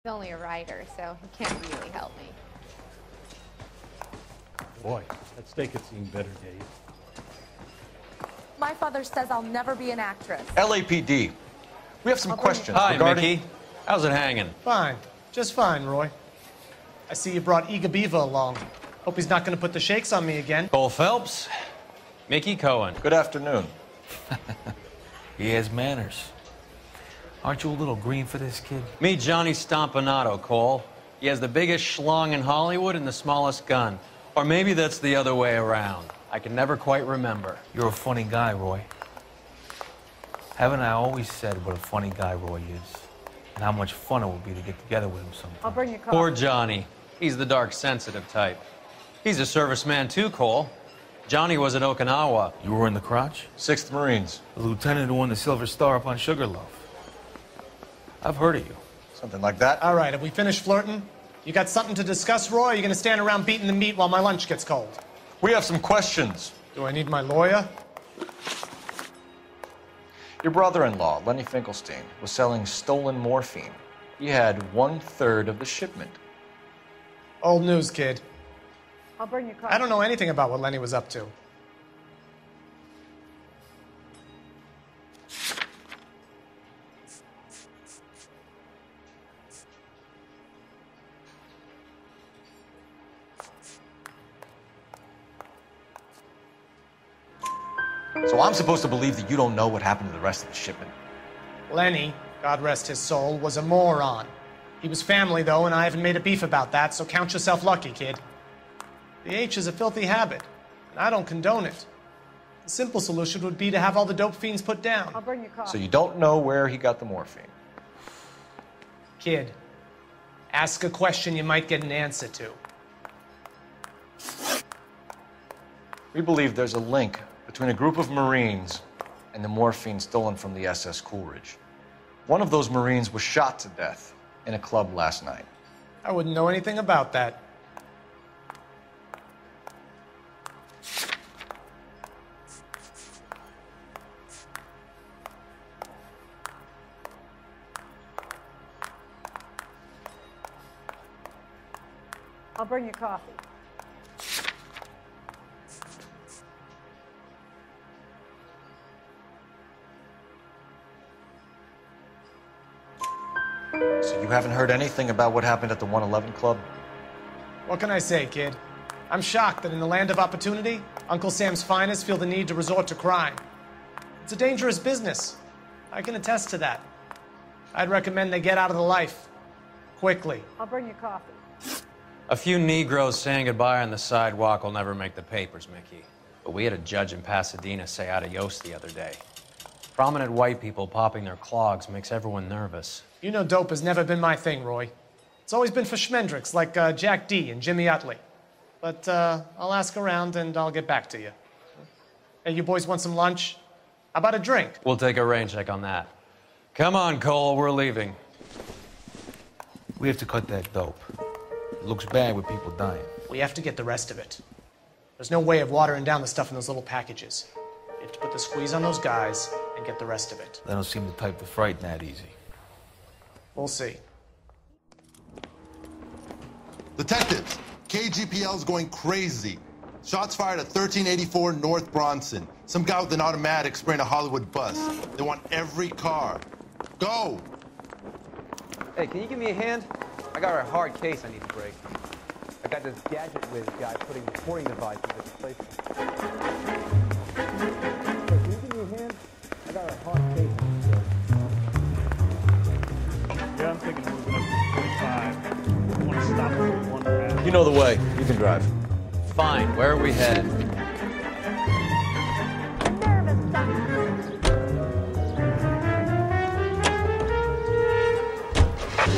He's only a writer, so he can't really help me. Boy, that steak had seen better days. My father says I'll never be an actress. LAPD. We have some questions. Hi, regarding... Mickey. How's it hanging? Fine. Just fine, Roy. I see you brought Iga Beaver along. Hope he's not going to put the shakes on me again. Cole Phelps. Mickey Cohen. Good afternoon. He has manners. Aren't you a little green for this kid? Meet Johnny Stompanato, Cole. He has the biggest schlong in Hollywood and the smallest gun. Or maybe that's the other way around. I can never quite remember. You're a funny guy, Roy. Haven't I always said what a funny guy Roy is? And how much fun it would be to get together with him sometime. I'll bring you coffee. Poor Johnny. He's the dark, sensitive type. He's a serviceman too, Cole. Johnny was at Okinawa. You were in the crotch? 6th Marines. The lieutenant who won the Silver Star up on Sugarloaf. I've heard of you. Something like that. All right, have we finished flirting? You got something to discuss, Roy, or are you going to stand around beating the meat while my lunch gets cold? We have some questions. Do I need my lawyer? Your brother-in-law, Lenny Finkelstein, was selling stolen morphine. He had 1/3 of the shipment. Old news, kid. I'll bring you coffee. I don't know anything about what Lenny was up to. So I'm supposed to believe that you don't know what happened to the rest of the shipment? Lenny, God rest his soul, was a moron. He was family, though, and I haven't made a beef about that, so count yourself lucky, kid. The H is a filthy habit, and I don't condone it. The simple solution would be to have all the dope fiends put down. I'll bring you coffee. So you don't know where he got the morphine? Kid, ask a question you might get an answer to. We believe there's a link between a group of Marines and the morphine stolen from the SS Coolidge. One of those Marines was shot to death in a club last night. I wouldn't know anything about that. I'll bring you coffee. So you haven't heard anything about what happened at the 111 Club? What can I say, kid? I'm shocked that in the land of opportunity, Uncle Sam's finest feel the need to resort to crime. It's a dangerous business. I can attest to that. I'd recommend they get out of the life. Quickly. I'll bring you coffee. A few Negroes saying goodbye on the sidewalk will never make the papers, Mickey. But we had a judge in Pasadena say adios the other day. Prominent white people popping their clogs makes everyone nervous. You know dope has never been my thing, Roy. It's always been for schmendricks like Jack D. and Jimmy Utley. But I'll ask around and I'll get back to you. Hey, you boys want some lunch? How about a drink? We'll take a rain check on that. Come on, Cole, we're leaving. We have to cut that dope. It looks bad with people dying. We have to get the rest of it. There's no way of watering down the stuff in those little packages. You have to put the squeeze on those guys and get the rest of it. They don't seem the type to frighten that easy. We'll see. Detectives, KGPL's going crazy. Shots fired at 1384 North Bronson. Some guy with an automatic spraying a Hollywood bus. They want every car. Go! Hey, can you give me a hand? I got a hard case I need to break. I got this gadget whiz guy putting recording devices at the place. Hey, can you give me a hand? I got a hard case I need to break. Yeah, I'm thinking moving up to 45. I want to stop at one path. You know the way. You can drive. Fine, where are we headed?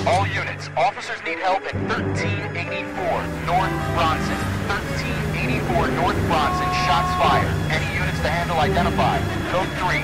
All units, officers need help at 1384 North Bronson. 1384 North Bronson, shots fired. Any units to handle identified. Code 3.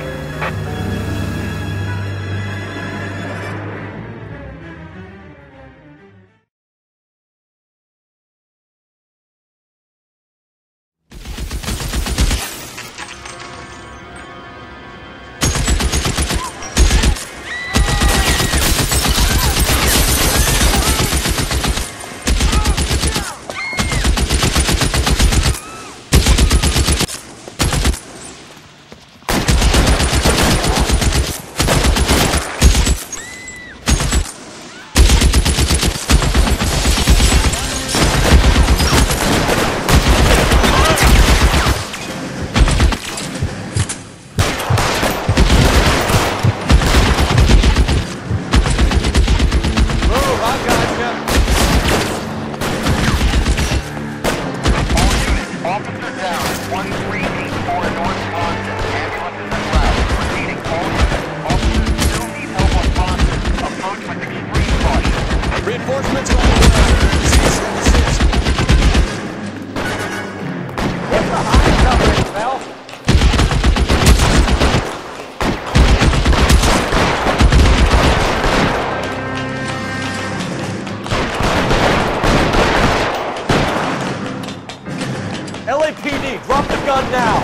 Reinforcements on the way. Cease and desist. Get behind coverage, Mel. LAPD, drop the gun now.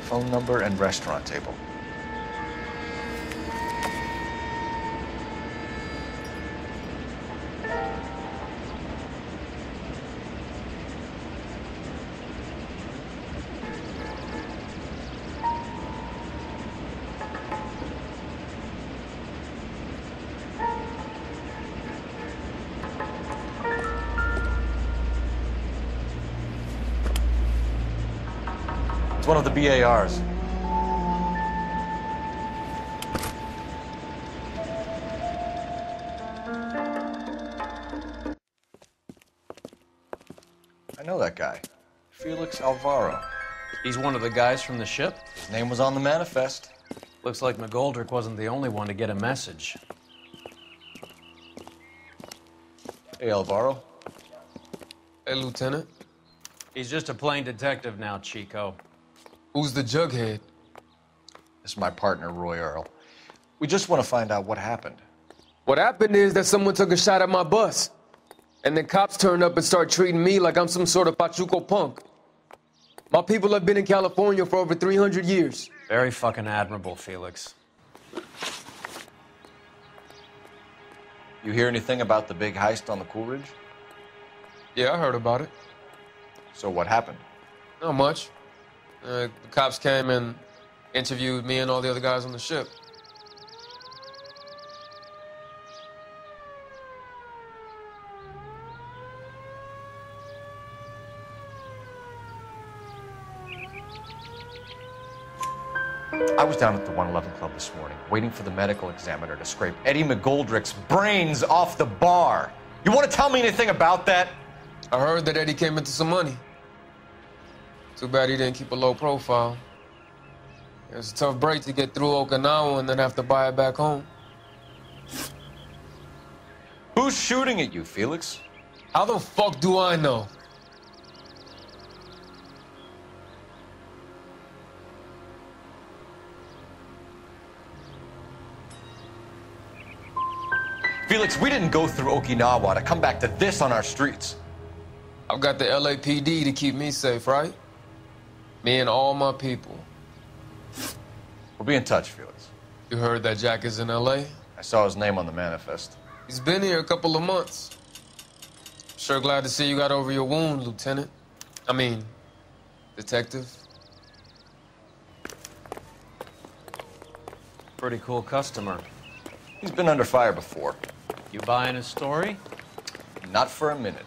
Phone number and restaurant table. It's one of the BARs. I know that guy. Felix Alvaro. He's one of the guys from the ship? His name was on the manifest. Looks like McGoldrick wasn't the only one to get a message. Hey, Alvaro. Hey, Lieutenant. He's just a plain detective now, Chico. Who's the jughead? This is my partner, Roy Earl. We just want to find out what happened. What happened is that someone took a shot at my bus. And then cops turned up and started treating me like I'm some sort of Pachuco punk. My people have been in California for over 300 years. Very fucking admirable, Felix. You hear anything about the big heist on the Coolidge? Yeah, I heard about it. So what happened? Not much. The cops came and interviewed me and all the other guys on the ship. I was down at the 111 Club this morning, waiting for the medical examiner to scrape Eddie McGoldrick's brains off the bar. You want to tell me anything about that? I heard that Eddie came into some money. Too bad he didn't keep a low profile. It was a tough break to get through Okinawa and then have to buy it back home. Who's shooting at you, Felix? How the fuck do I know? Felix, we didn't go through Okinawa to come back to this on our streets. I've got the LAPD to keep me safe, right? Me and all my people. We'll be in touch, Felix. You heard that Jack is in LA? I saw his name on the manifest. He's been here a couple of months. Sure glad to see you got over your wound, Lieutenant. I mean, Detective. Pretty cool customer. He's been under fire before. You buying his story? Not for a minute.